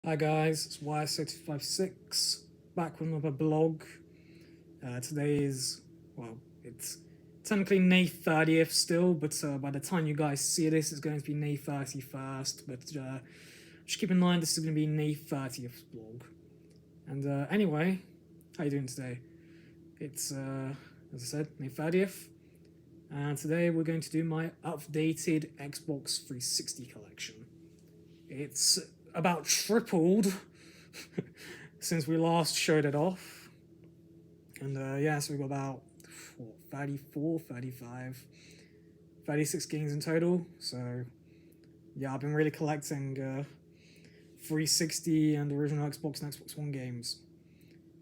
Hi guys, it's Y656 back with another blog. Today is, well, it's technically May 30th still, but by the time you guys see this, it's going to be May 31st. But just keep in mind this is going to be May 30th blog. And anyway, how you doing today? It's, as I said, May 30th. And today we're going to do my updated Xbox 360 collection. It's about tripled since we last showed it off. And yeah, so we've got about 34, 35, 36 games in total. So yeah, I've been really collecting 360 and original Xbox and Xbox One games.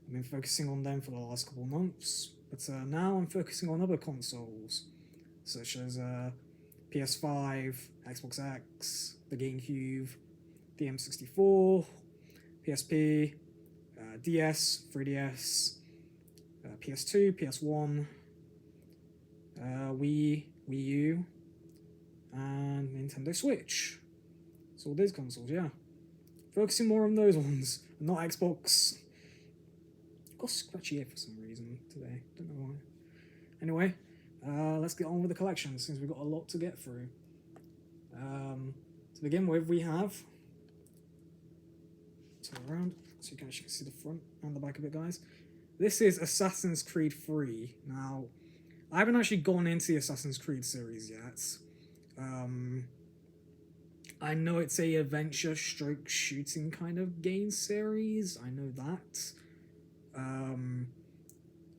I've been focusing on them for the last couple of months. But now I'm focusing on other consoles, such as PS5, Xbox X, the GameCube, the M64, PSP, DS, 3DS, PS2, PS1, Wii U, and Nintendo Switch. So all these consoles, yeah. Focusing more on those ones, not Xbox. Got a scratchy ear for some reason today, don't know why. Anyway, let's get on with the collection since we've got a lot to get through. To begin with, we have, turn around so you can actually see the front and the back of it, guys. This is Assassin's Creed 3. Now, I haven't actually gone into the Assassin's Creed series yet. I know it's a adventure stroke shooting kind of game series. I know that.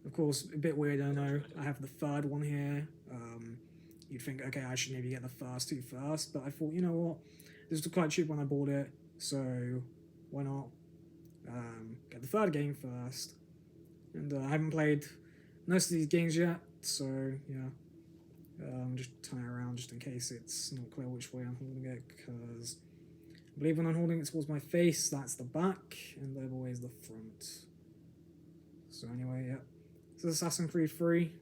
Of course, a bit weird, I know. I have the third one here. You'd think, okay, I should maybe get the first two first, but I thought, you know what? This was quite cheap when I bought it, so why not get the third game first? And I haven't played most of these games yet, so yeah. Just turn it around just in case it's not clear which way I'm holding it, because I believe when I'm holding it towards my face, that's the back, and the other way is the front. So anyway, yeah. This is Assassin's Creed 3.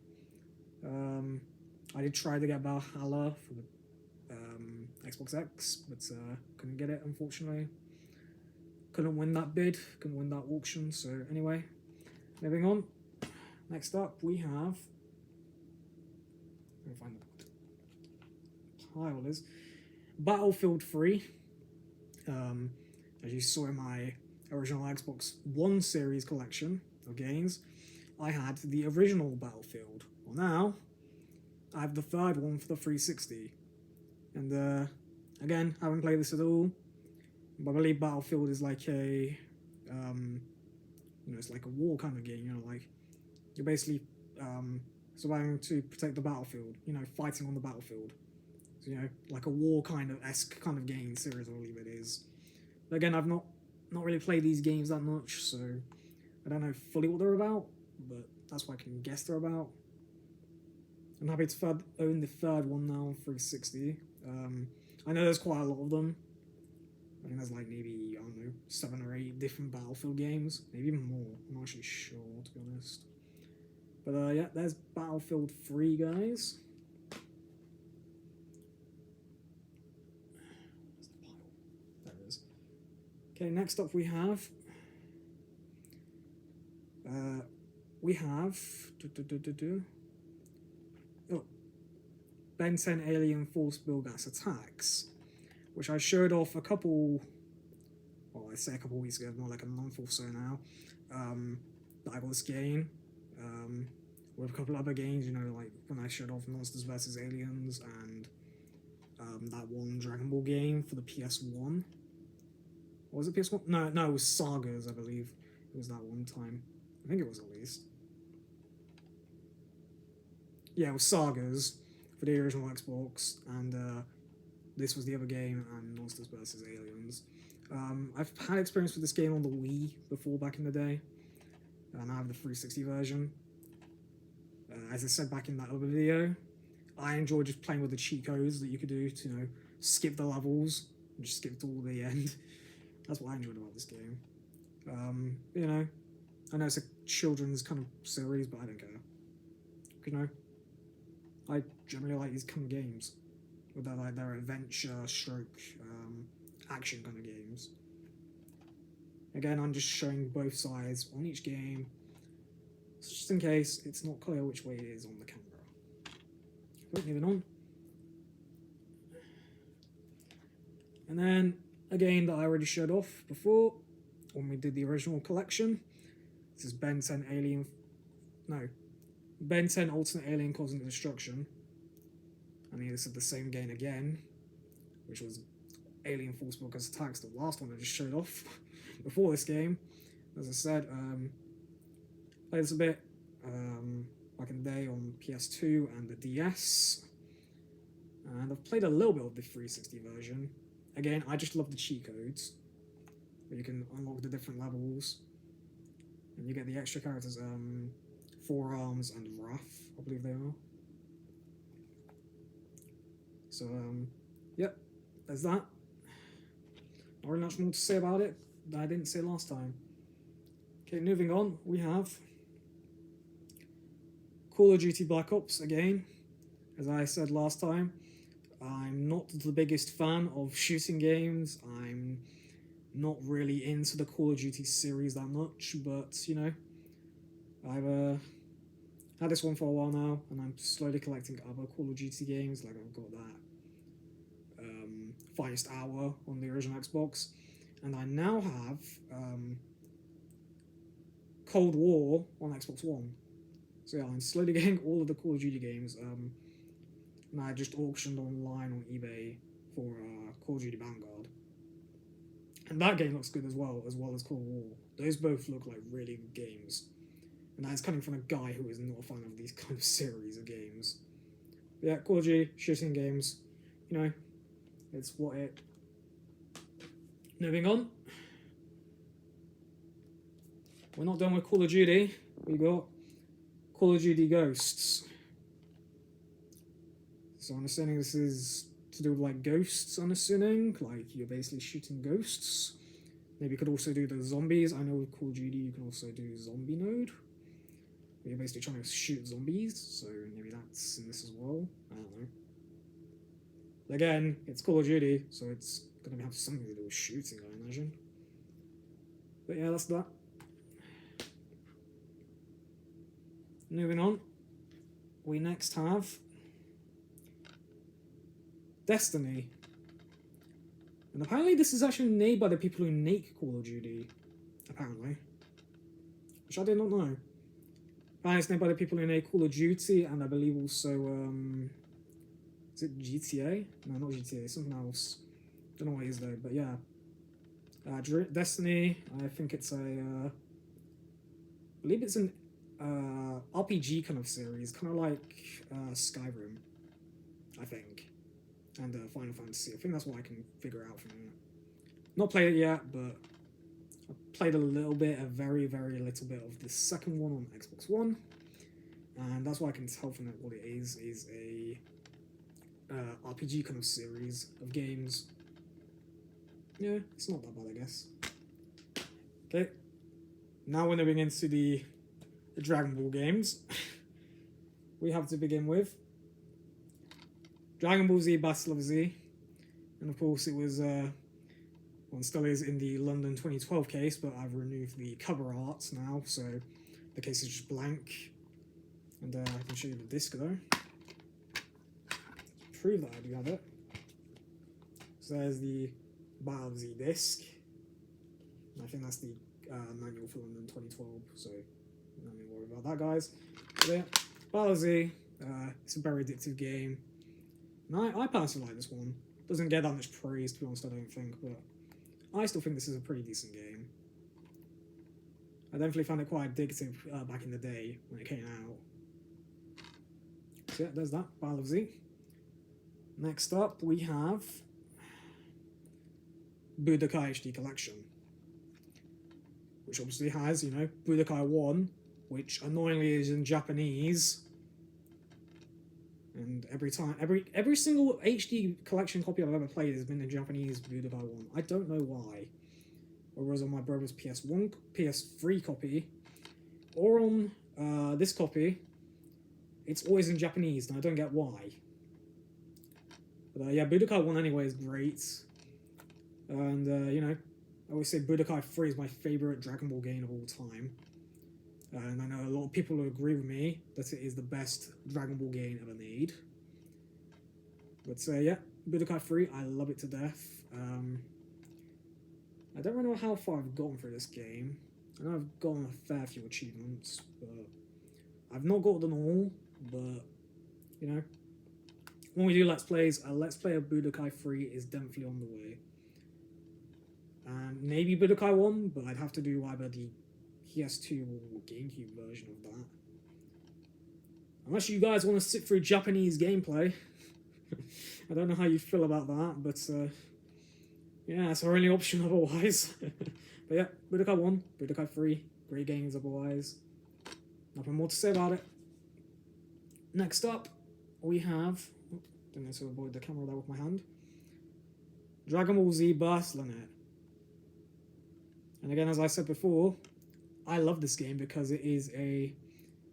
I did try to get Valhalla for the Xbox X, but couldn't get it, unfortunately. Couldn't win that bid, couldn't win that auction, so anyway. Moving on. Next up, we have. Let me find the pile is Battlefield 3. As you saw in my original Xbox One series collection of games, I had the original Battlefield. Well, now I have the third one for the 360, and again, I haven't played this at all. But I believe Battlefield is like a it's like a war kind of game, like you're basically surviving to protect the battlefield, fighting on the battlefield. So, like a war kind of game series, I believe it is. But again, I've not really played these games that much, so I don't know fully what they're about, but that's what I can guess they're about. I'm happy to own the third one now on 360. I know there's quite a lot of them. I think there's like maybe, I don't know, 7 or 8 different Battlefield games. Maybe even more. I'm not actually sure, to be honest. But yeah, there's Battlefield 3, guys. Where's the pile? There it is. Okay, next up we have... Oh. Ben 10 Alien Force Bill Gas Attacks, which I showed off a couple weeks ago, more like a month or so now, that I got this game, with a couple other games, like when I showed off Monsters vs. Aliens and that one Dragon Ball game for the PS1. Or was it PS1? No, it was Sagas, I believe. It was that one time. I think it was at least. Yeah, it was Sagas for the original Xbox, and this was the other game, and Monsters vs. Aliens. I've had experience with this game on the Wii before, back in the day, and I have the 360 version. As I said back in that other video, I enjoy just playing with the cheat codes that you could do to, skip the levels and just skip to all the end. That's what I enjoyed about this game. I know it's a children's kind of series, but I don't care. I generally like these kind of games, with their adventure stroke action kind of games. Again, I'm just showing both sides on each game, so just in case it's not clear which way it is on the camera. But moving on. And then, a game that I already showed off before, when we did the original collection. This is Ben 10 Ben 10 Alternate Alien Cosmic Destruction. I mean, this is the same game again, which was Alien Force Broadcast Attacks, the last one I just showed off before this game. As I said, played this a bit back in the day on PS2 and the DS. And I've played a little bit of the 360 version. Again, I just love the cheat codes, where you can unlock the different levels. And you get the extra characters, Forearms and Wrath, I believe they are. So, yep, there's that. Not really much more to say about it that I didn't say last time. Okay, moving on, we have Call of Duty Black Ops again. As I said last time, I'm not the biggest fan of shooting games. I'm not really into the Call of Duty series that much, but, you know, I've had this one for a while now, and I'm slowly collecting other Call of Duty games. Like, I've got that Finest Hour on the original Xbox, and I now have Cold War on Xbox One. So yeah, I'm slowly getting all of the Call of Duty games, and I just auctioned online on eBay for Call of Duty Vanguard. And that game looks good as well as Cold War. Those both look like really good games. And that's coming from a guy who is not a fan of these kind of series of games. But yeah, Call of Duty, shooting games, you know, it's what it... Moving on. We're not done with Call of Duty. We got Call of Duty Ghosts. So I'm assuming this is to do with like ghosts, I'm assuming. Like you're basically shooting ghosts. Maybe you could also do the zombies. I know with Call of Duty you can also do zombie mode. You're basically trying to shoot zombies, so maybe that's in this as well. I don't know. Again, it's Call of Duty, so it's going to have something to do with shooting, I imagine. But yeah, that's that. Moving on, we next have Destiny. And apparently this is actually made by the people who make Call of Duty, apparently. Which I did not know. Apparently it's made by the people who make Call of Duty, and I believe also, is it GTA? No, not GTA, something else. Don't know what it is though, but yeah. Destiny, I think it's I believe it's an RPG kind of series, kind of like Skyrim, I think. And Final Fantasy. I think that's what I can figure out from it. Not played it yet, but I played a little bit, a very, very little bit of the second one on Xbox One. And that's what I can tell from it what it is a RPG kind of series of games. Yeah, it's not that bad, I guess. Okay, now we're moving into the Dragon Ball games. We have to begin with Dragon Ball Z Battle of Z, and of course it was, well, it still is in the London 2012 case, but I've removed the cover art now, so the case is just blank, and I can show you the disc though, to prove that I do have it. So there's the Battle of Z disc, and I think that's the manual for London 2012, so don't worry about that, guys. But yeah, Battle of Z, it's a very addictive game. And I personally like this one. Doesn't get that much praise, to be honest, I don't think, but I still think this is a pretty decent game. I definitely found it quite addictive back in the day when it came out. So yeah, there's that, Battle of Z. Next up, we have Budokai HD Collection, which obviously has, you know, Budokai 1, which annoyingly is in Japanese. And every single HD collection copy I've ever played has been in Japanese Budokai 1. I don't know why. Whereas on my brother's PS3 copy, or on this copy, it's always in Japanese, and I don't get why. But yeah, Budokai 1 anyway is great. And, you know, I always say Budokai 3 is my favourite Dragon Ball game of all time. And I know a lot of people will agree with me that it is the best Dragon Ball game ever made. But yeah, Budokai 3, I love it to death. I don't really know how far I've gotten through this game. I know I've gotten a fair few achievements, but I've not got them all. But, you know, when we do Let's Plays, a Let's Play of Budokai 3 is definitely on the way. And maybe Budokai 1, but I'd have to do either the PS2 or GameCube version of that. Unless you guys want to sit through Japanese gameplay. I don't know how you feel about that, but yeah, it's our only option otherwise. But yeah, Budokai 1, Budokai 3, great games otherwise. Nothing more to say about it. Next up, we have... Oh, didn't need to avoid the camera there with my hand. Dragon Ball Z bustling. And again, as I said before, I love this game because it is a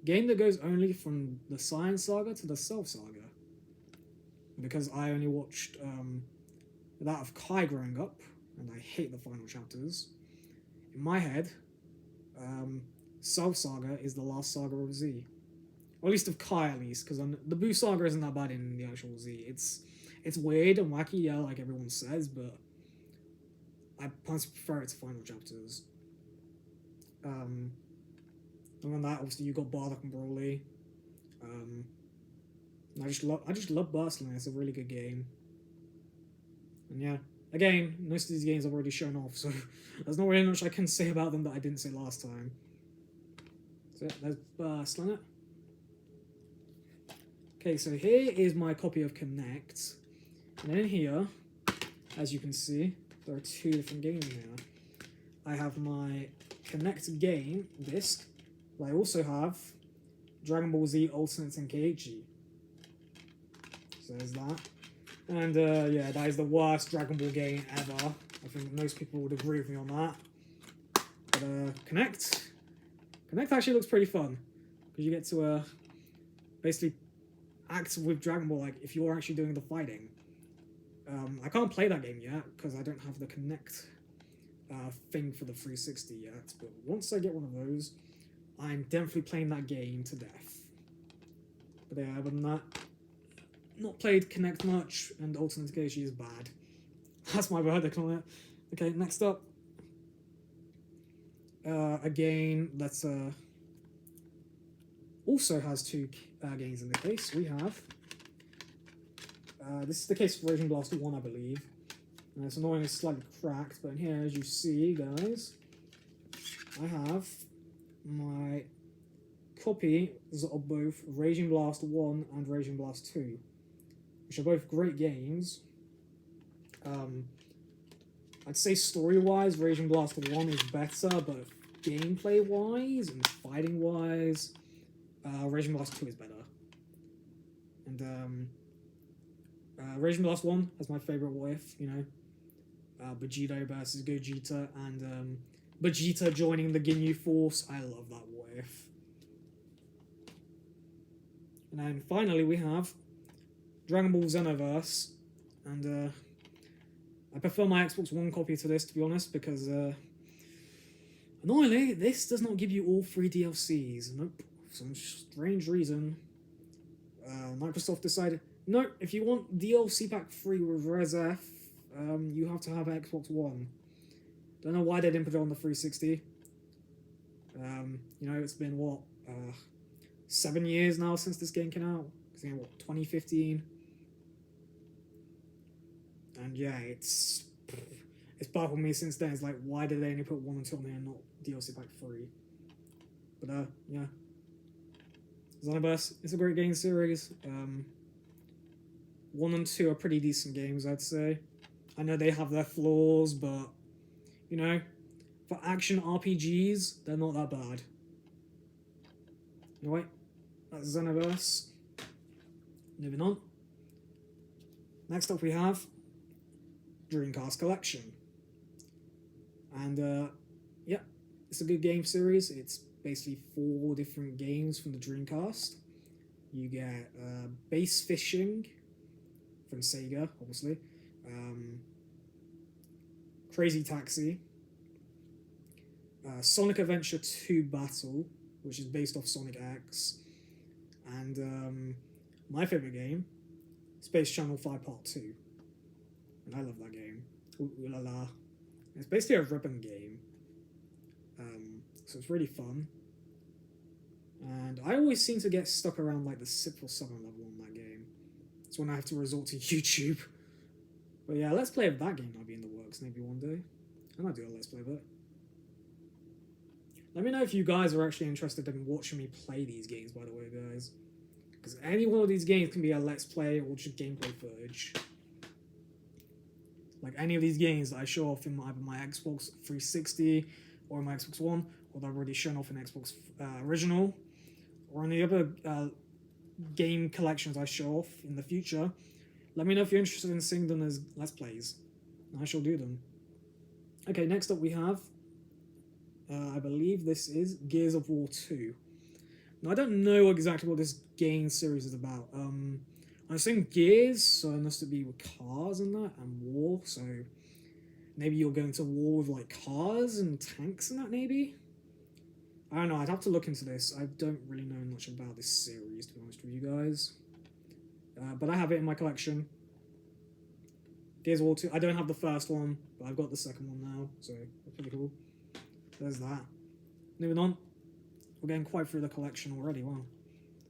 game that goes only from the Science Saga to the Cell Saga. Because I only watched that of Kai growing up, and I hate the final chapters. In my head, Cell Saga is the last saga of Z. Or at least of Kai, at least, because the Buu Saga isn't that bad in the actual Z. It's weird and wacky, yeah, like everyone says, but I personally prefer it to final chapters. And on that, obviously, you got Bardock and Broly. I just love Bustling. It's a really good game. And yeah, again, most of these games I've already shown off, so there's not really much I can say about them that I didn't say last time. So yeah, there's Bustling. Okay, so here is my copy of Connect. And in here, as you can see, there are two different games here. I have my Connect game disc, but I also have Dragon Ball Z Ultimate Tenkaichi. So there's that. And yeah, that is the worst Dragon Ball game ever. I think most people would agree with me on that. But Connect actually looks pretty fun. Because you get to basically act with Dragon Ball like if you're actually doing the fighting. I can't play that game yet because I don't have the Connect thing for the 360 yet. But once I get one of those, I'm definitely playing that game to death. But yeah, other than that, not played Connect much, and Ultimate Tenkaichi is bad. That's my verdict on it. Okay, next up. A game that also has two games in the case. We have... this is the case for Raging Blast 1, I believe. It's annoying, it's slightly cracked, but in here, as you see, guys, I have my copies of both Raging Blast 1 and Raging Blast 2, which are both great games. I'd say story-wise, Raging Blast 1 is better, but gameplay-wise and fighting-wise, Raging Blast 2 is better. And Raging Blast 1 has my favourite what if, you know, Vegeta versus Gogeta, and Vegeta joining the Ginyu Force. I love that what if. And then finally we have Dragon Ball Xenoverse, and I prefer my Xbox One copy to this, to be honest, because annoyingly, this does not give you all 3 DLCs. Nope, for some strange reason, Microsoft decided, no, if you want DLC Pack 3 with Res F, you have to have Xbox One. Don't know why they didn't put it on the 360. You know, it's been, what, 7 years now since this game came out? It's in, what, 2015? And yeah, it's baffled me since then. It's like, why did they only put 1 and 2 on there and not DLC Pack 3? But yeah. Xenoverse, it's a great game series. 1 and 2 are pretty decent games, I'd say. I know they have their flaws, but, you know, for action RPGs, they're not that bad. Anyway, that's Xenoverse. Moving on. Next up we have Dreamcast Collection. And, yeah, it's a good game series. It's basically 4 different games from the Dreamcast. You get Base Fishing from Sega, obviously. Crazy Taxi, Sonic Adventure 2 Battle, which is based off Sonic X, and my favourite game, Space Channel 5 Part 2. And I love that game. Ooh la la. It's basically a ribbon game. So it's really fun. And I always seem to get stuck around like the 6th or 7th level in that game. It's when I have to resort to YouTube. But yeah, let's play of that game might be in the works maybe one day. I might do a let's play of it. Let me know if you guys are actually interested in watching me play these games, by the way, guys. Because any one of these games can be a let's play or just gameplay footage. Like any of these games that I show off in either my Xbox 360 or my Xbox One, or that I've already shown off in Xbox Original, or any other game collections I show off in the future. Let me know if you're interested in seeing them as let's plays. I shall do them. Okay, next up we have, I believe this is Gears of War 2. Now, I don't know exactly what this game series is about. I'm saying Gears, so it must be with cars and that, and war, so maybe you're going to war with like cars and tanks and that, maybe? I don't know, I'd have to look into this. I don't really know much about this series, to be honest with you guys. But I have it in my collection. Gears of War 2. I don't have the first one, but I've got the second one now, so that's pretty cool. There's that. Moving on. We're getting quite through the collection already, wow.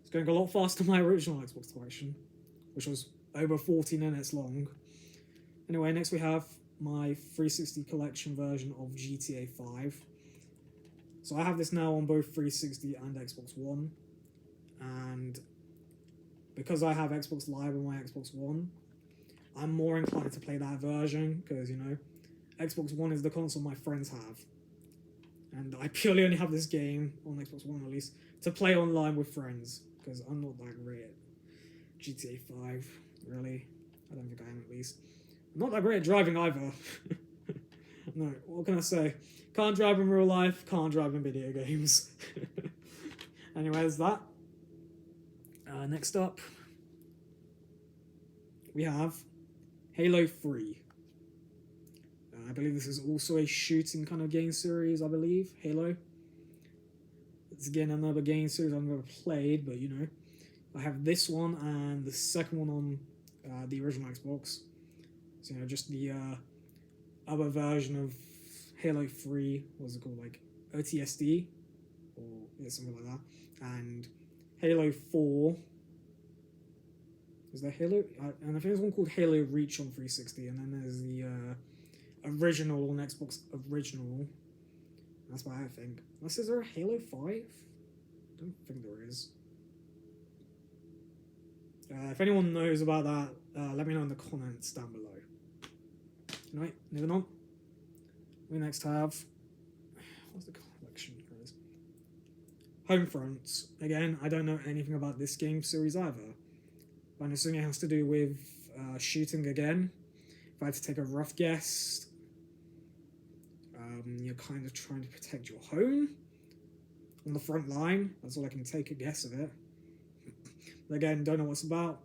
It's going a lot faster than my original Xbox collection, which was over 40 minutes long. Anyway, next we have my 360 collection version of GTA 5. So I have this now on both 360 and Xbox One. And because I have Xbox Live on my Xbox One, I'm more inclined to play that version, because, you know, Xbox One is the console my friends have. And I purely only have this game, on Xbox One at least, to play online with friends, because I'm not that great at GTA 5, really. I don't think I am, at least. I'm not that great at driving either. No, what can I say? Can't drive in real life, can't drive in video games. Anyway, there's that. Next up, we have Halo 3. I believe this is also a shooting kind of game series, I believe. Halo. It's again another game series I've never played, but you know. I have this one and the second one on the original Xbox. So, you know, just the other version of Halo 3, what's it called, like OTSD? Or yeah, something like that. And Halo 4. Is there Halo? And I think there's one called Halo Reach on 360, and then there's the original on Xbox Original. That's what I think. Unless is there a Halo 5? I don't think there is. If anyone knows about that, let me know in the comments down below. Anyway, moving on. We next have... What's the collection? Here it is. Homefront. Again, I don't know anything about this game series either. But I'm assuming it has to do with shooting again. If I had to take a rough guess, you're kind of trying to protect your home on the front line. That's all I can take a guess of it. But again, don't know what it's about.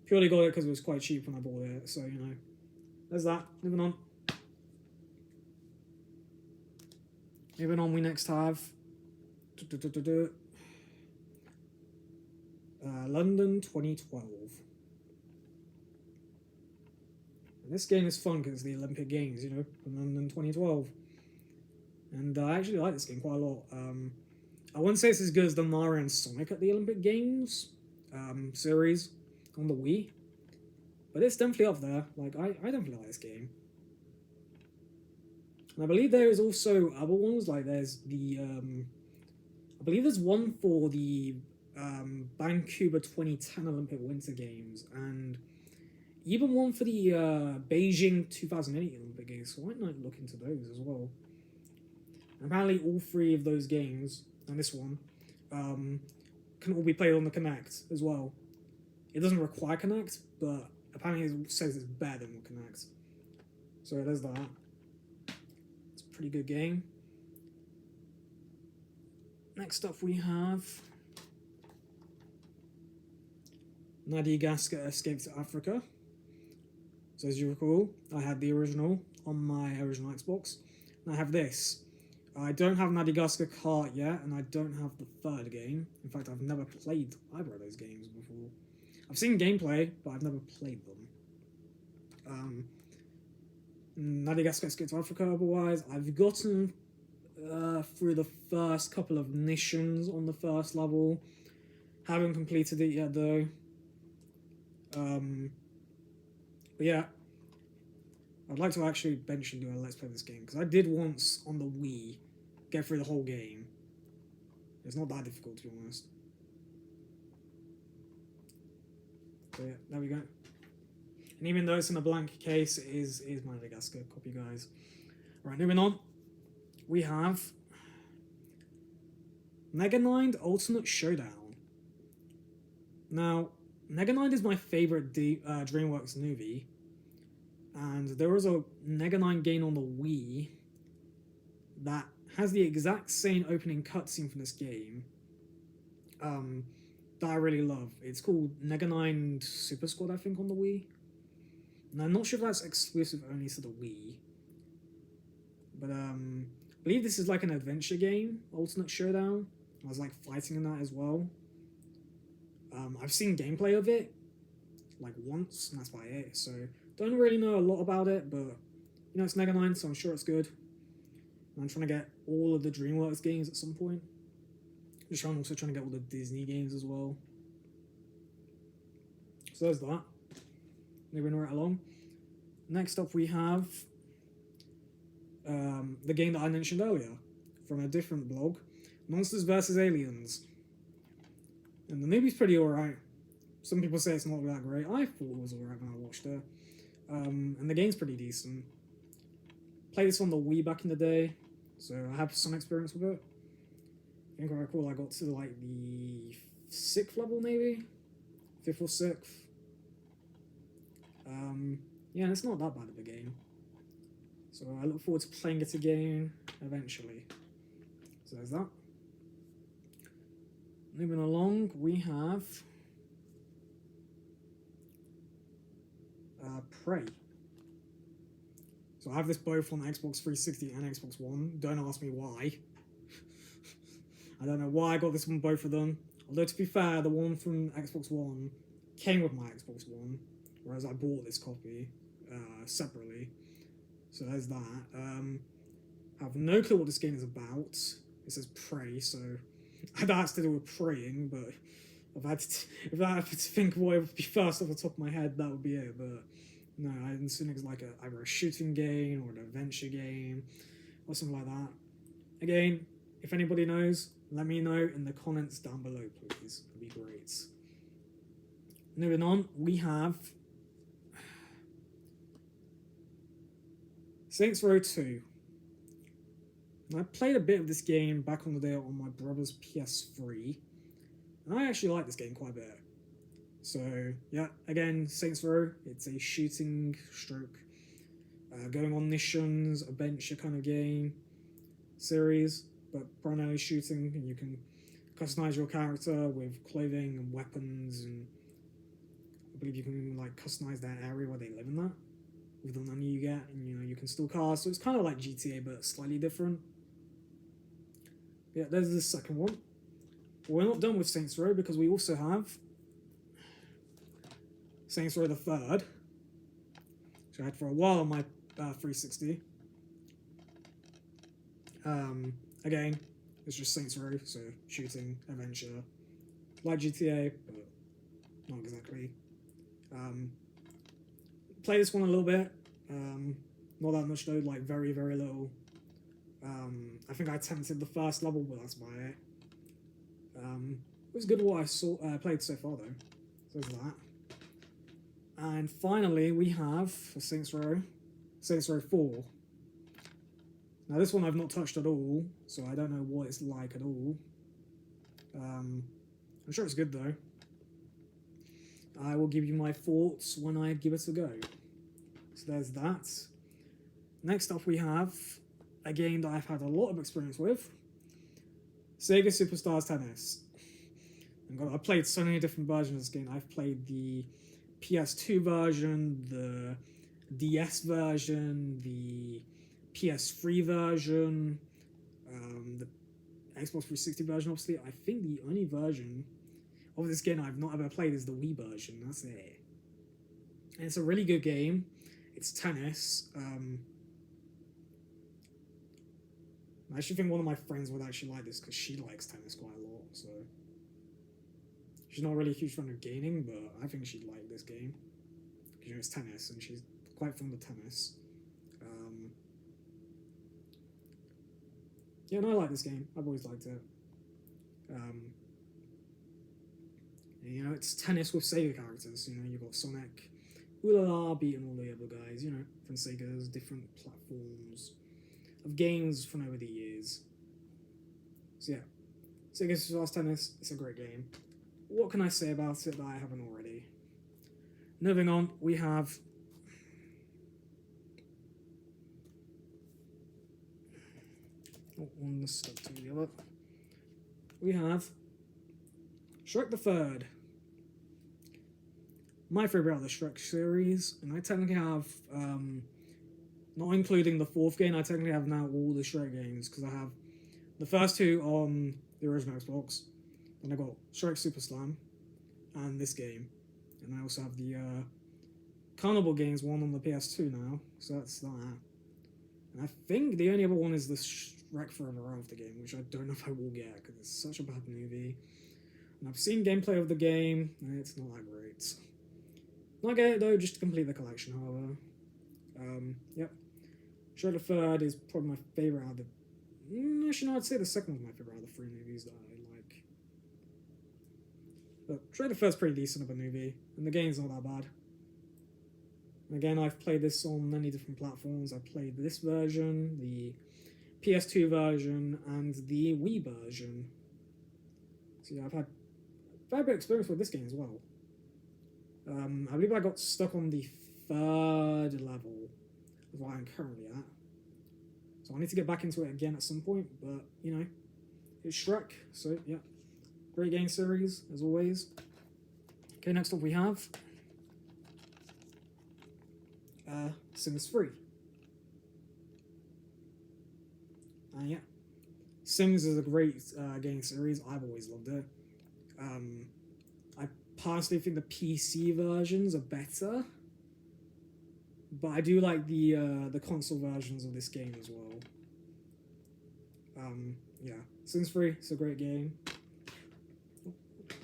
Purely got it because it was quite cheap when I bought it, so you know. There's that. Moving on. Moving on, we next have London 2012. And this game is fun because it's the Olympic Games, you know, from London 2012. And I actually like this game quite a lot. I wouldn't say it's as good as the Mario and Sonic at the Olympic Games series on the Wii, but it's definitely up there. Like, I definitely like this game. And I believe there is also other ones, like there's the, I believe there's one for the Vancouver 2010 Olympic Winter Games, and even one for the Beijing 2008 Olympic Games, so I might look into those as well. And apparently all three of those games, and this one, can all be played on the Kinect as well. It doesn't require Kinect, but apparently it says it's better than Kinect. So there's that. It's a pretty good game. Next up we have Madagascar Escape to Africa. So as you recall, I had the original on my original Xbox, and I have this. I don't have Madagascar Kart yet, and I don't have the third game. In fact, I've never played either of those games before. I've seen gameplay, but I've never played them. Madagascar Escape to Africa, otherwise, I've gotten through the first couple of missions on the first level. Haven't completed it yet, though. But yeah, I'd like to actually eventually do a Let's Play this game, because I did once on the Wii get through the whole game. It's not that difficult, to be honest. So yeah, there we go. And even though it's in a blank case, it is Madagascar. Copy, guys. Alright, moving on. We have Mega 9 Ultimate Showdown. Now, Mega 9 is my favourite DreamWorks movie. And there was a Mega 9 game on the Wii that has the exact same opening cutscene from this game that I really love. It's called Mega 9 Super Squad, I think, on the Wii. And I'm not sure if that's exclusive only to the Wii. But I believe this is like an adventure game, Ultimate Showdown. I was like fighting in that as well. I've seen gameplay of it like once, and that's about it. So don't really know a lot about it, but you know, it's Mega 9, so I'm sure it's good. And I'm trying to get all of the DreamWorks games at some point. I'm also trying to get all the Disney games as well. So there's that. Moving right along. Next up we have the game that I mentioned earlier from a different blog, Monsters vs. Aliens. And the movie's pretty alright. Some people say it's not that great. I thought it was alright when I watched it. And the game's pretty decent. Played this on the Wii back in the day, so I have some experience with it. I think I recall I got to like the 6th level, maybe? 5th or 6th. Yeah, it's not that bad of a game. So I look forward to playing it again eventually. So there's that. Moving along, we have Prey. So I have this both on Xbox 360 and Xbox One. Don't ask me why. I don't know why I got this on both of them. Although to be fair, the one from Xbox One came with my Xbox One, whereas I bought this copy separately. So there's that. I have no clue what this game is about. It says Prey, so that has to do with praying, but if I had to think what it would be first off the top of my head, that would be it. But no, I'm assuming it's like either a shooting game or an adventure game or something like that. Again, if anybody knows, let me know in the comments down below, please. That'd be great. Moving on, we have Saints Row 2. I played a bit of this game back on the day on my brother's PS3, and I actually like this game quite a bit. So yeah, again, Saints Row, it's a shooting stroke, going on missions, adventure kind of game series, but primarily shooting, and you can customize your character with clothing and weapons, and I believe you can like customize that area where they live in that with the money you get, and you know, you can steal cars, so it's kind of like GTA but slightly different. Yeah, there's the second one. But we're not done with Saints Row, because we also have Saints Row the Third, which I had for a while on my 360. Again, it's just Saints Row, so shooting, adventure, like GTA, but not exactly. Play this one a little bit, not that much though, like very, very little. I think I attempted the first level, but that's about it. It was good what I played so far though, so there's that. And finally we have for Saints Row 4. Now this one I've not touched at all, so I don't know what it's like at all. I'm sure it's good though. I will give you my thoughts when I give it a go. So there's that. Next up we have a game that I've had a lot of experience with. Sega Superstars Tennis. And God, I've played so many different versions of this game. I've played the PS2 version, the DS version, the PS3 version, Xbox 360 version, obviously. I think the only version of this game I've not ever played is the Wii version. That's it. And it's a really good game. It's tennis. I actually think one of my friends would actually like this because she likes tennis quite a lot. So she's not really a huge fan of gaming, but I think she'd like this game because you know it's tennis and she's quite fond of tennis. Yeah, no, I like this game. I've always liked it. You know, it's tennis with Sega characters. You know, you've got Sonic, Ulala beating all the other guys. You know, from Sega's different platforms of games from over the years. So yeah, Sega's Fast Tennis. It's a great game. What can I say about it that I haven't already? Moving on, we have one stuck to the other. We have Shrek the Third. My favourite of the Shrek series, and I technically have, not including the fourth game, I technically have now all the Shrek games, because I have the first two on the original Xbox, then I got Shrek Super Slam, and this game, and I also have the Carnival games one on the PS2 now, so that's that. And I think the only other one is the Shrek Forever After game, which I don't know if I will get, because it's such a bad movie. And I've seen gameplay of the game, and it's not that great. Not get it though, just to complete the collection, however. Yep. Shrek the Third is probably my favourite out of the... Actually, no, I'd say the second one's my favourite out of the three movies that I like. But Shrek the Third's pretty decent of a movie, and the game's not that bad. And again, I've played this on many different platforms. I've played this version, the PS2 version, and the Wii version. So yeah, I've had a fair bit of experience with this game as well. I believe I got stuck on the third level of what I'm currently at. So I need to get back into it again at some point, but, you know, it's Shrek, so, yeah. Great game series, as always. Okay, next up we have Sims 3. Yeah. Sims is a great game series. I've always loved it. I personally think the PC versions are better, but I do like the console versions of this game as well. Yeah, Sims 3, it's a great game. Oh,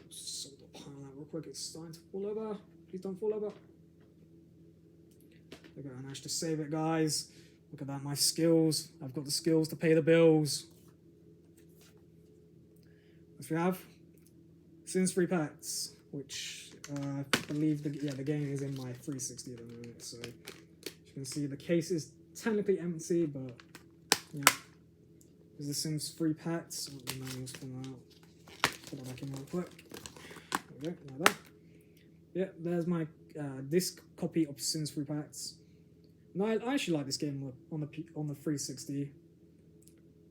sort the pile out real quick. It's starting to fall over. Please don't fall over. Okay, I managed to save it, guys. Look at that, my skills. I've got the skills to pay the bills. Next we have Sims 3 Pets, which I believe the game is in my 360 at the moment. So as you can see, the case is technically empty, but yeah. There's the Sims 3 Pets. Oh, the manual's come out. Put that back in real quick. There we go, like that. Yeah, there's my disc copy of Sims 3 Pets. No, I actually like this game on the 360.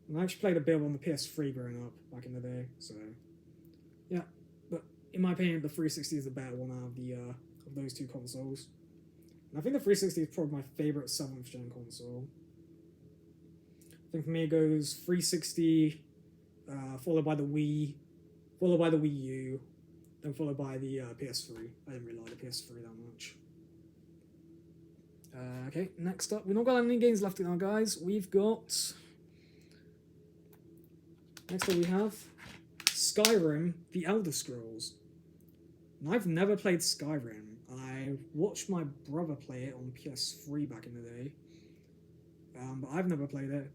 And I actually played a bit on the PS3 growing up back in the day. So yeah, but in my opinion, the 360 is the better one out of the of those two consoles. And I think the 360 is probably my favorite 7th gen console. I think for me it goes 360, followed by the Wii, followed by the Wii U, then followed by the PS3. I didn't really like the PS3 that much. Okay, next up, we've not got any games left now, guys. We've got... Next up we have Skyrim, The Elder Scrolls. And I've never played Skyrim. I watched my brother play it on PS3 back in the day. But I've never played it.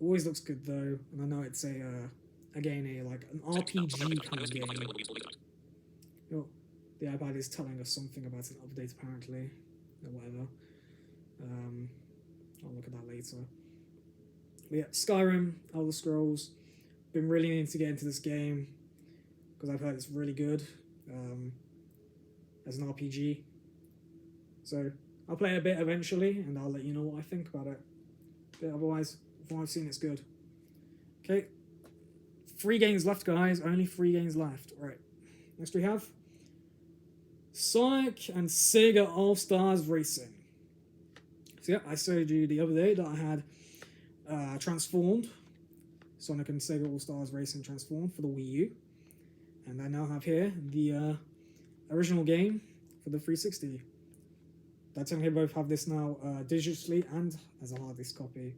Always looks good though, and I know it's a like an RPG kind of game. Oh, the iPad is telling us something about an update apparently, or whatever. I'll look at that later. But yeah, Skyrim, Elder Scrolls. Been really needing to get into this game because I've heard it's really good as an RPG. So I'll play a bit eventually, and I'll let you know what I think about it. But otherwise, from what I've seen, it's good. Okay, 3 games left, guys. Only 3 games left. All right. Next we have Sonic and Sega All-Stars Racing. So yeah, I showed you the other day that I had transformed Sonic and Sega All-Stars Racing Transformed for the Wii U. And I now have here the original game for the 360. I technically both have this now digitally and as a hard disk copy.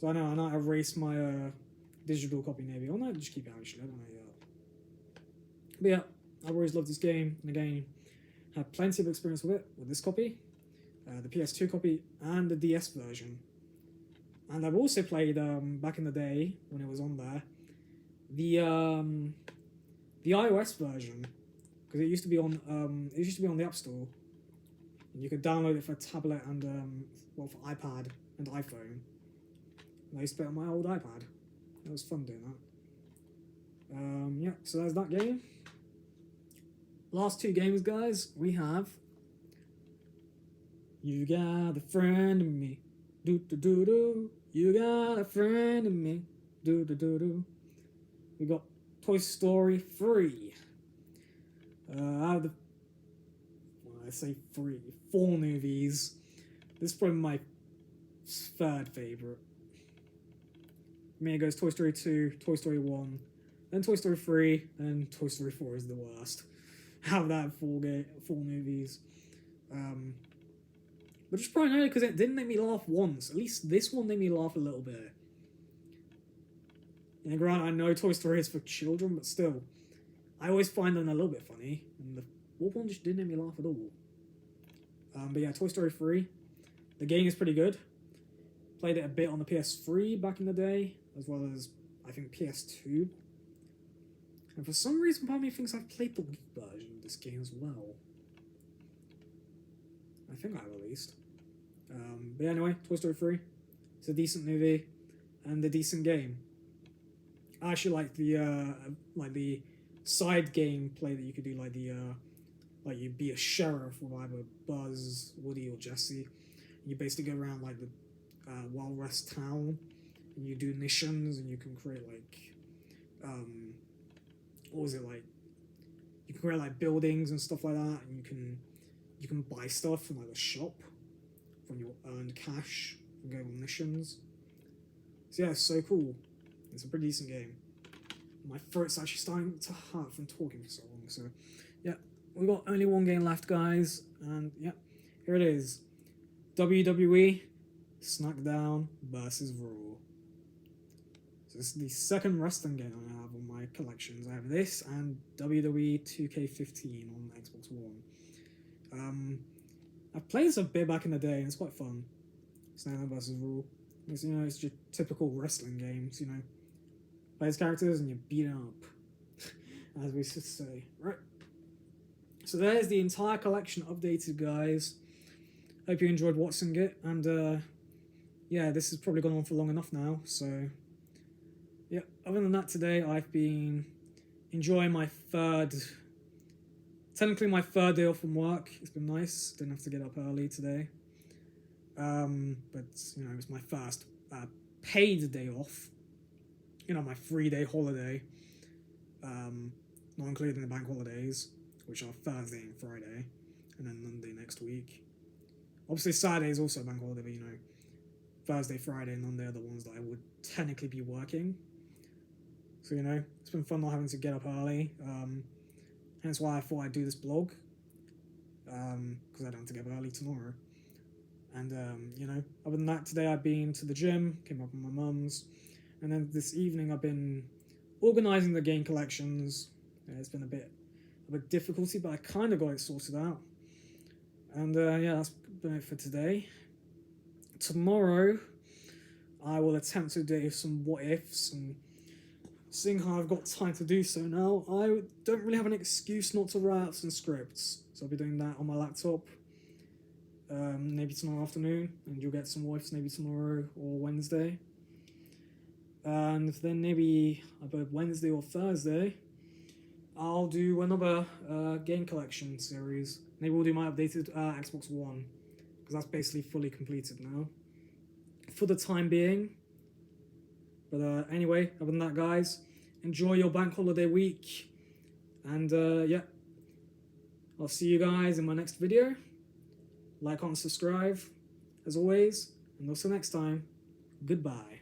So I know I erased my digital copy maybe. Or no, just keep it actually, I don't know yet. But yeah, I've always loved this game, and again, had plenty of experience with it, with this copy, the PS2 copy, and the DS version. And I've also played, back in the day, when it was on there, the iOS version, because it used to be on the App Store, and you could download it for tablet and for iPad and iPhone. And I used to play it on my old iPad. It was fun doing that. Yeah, so there's that game. Last two games, guys, we have You Got a Friend in Me, do do do do. You got a friend in me, do do do do. We got Toy Story 3. Out of the, well, I say 4 movies. This is probably my third favorite. I mean, it goes Toy Story 2, Toy Story 1, then Toy Story 3, and Toy Story 4 is the worst. Out of that 4 movies. But it's probably only because it didn't make me laugh once. At least this one made me laugh a little bit. And granted, I know Toy Story is for children, but still, I always find them a little bit funny. And the 4th one just didn't make me laugh at all. But yeah, Toy Story 3. The game is pretty good. Played it a bit on the PS3 back in the day, as well as, I think, PS2. And for some reason, part of me thinks I've played the Wii version of this game as well. I think I have at least. But yeah, anyway, Toy Story 3. It's a decent movie and a decent game. I actually like the side game play that you could do, like you be a sheriff with either Buzz, Woody, or Jesse. You basically go around like the Wild West town, and you do missions, and you can create what was it like? You can create like buildings and stuff like that, and you can buy stuff from like the shop from your earned cash and go on missions. So yeah, it's so cool. It's a pretty decent game. My throat's actually starting to hurt from talking for so long. So yeah, we've got only one game left, guys, and yeah, here it is. WWE SmackDown vs. Raw. So this is the second wrestling game I have on my collections. I have this and WWE 2K15 on Xbox One. I've played this a bit back in the day, and it's quite fun. SmackDown vs. Raw. It's, you know, it's just typical wrestling games, you know. Play as characters and you beat up, as we should say. Right. So there's the entire collection updated, guys. Hope you enjoyed watching it, and yeah, this has probably gone on for long enough now, so yeah, other than that, today I've been enjoying my technically my third day off from work. It's been nice, didn't have to get up early today, but you know, it was my first paid day off, you know, my 3-day holiday, not including the bank holidays, which are Thursday and Friday, and then Monday next week. Obviously, Saturday is also a bank holiday, but you know, Thursday, Friday, and Monday are the ones that I would technically be working. So, you know, it's been fun not having to get up early. Hence why I thought I'd do this blog, because I don't have to get up early tomorrow. And, you know, other than that, today I've been to the gym, came up with my mum's, and then this evening I've been organising the game collections. Yeah, it's been a bit of a difficulty, but I kind of got it sorted out. And yeah, that's been it for today. Tomorrow, I will attempt to do some what ifs, and seeing how I've got time to do so now, I don't really have an excuse not to write out some scripts. So I'll be doing that on my laptop, maybe tomorrow afternoon, and you'll get some what ifs maybe tomorrow or Wednesday. And then maybe about Wednesday or Thursday, I'll do another game collection series. Maybe we'll do my updated Xbox One, because that's basically fully completed now, for the time being. But anyway, other than that, guys, enjoy your bank holiday week, and yeah, I'll see you guys in my next video. Like, comment, subscribe, as always, and until next time, goodbye.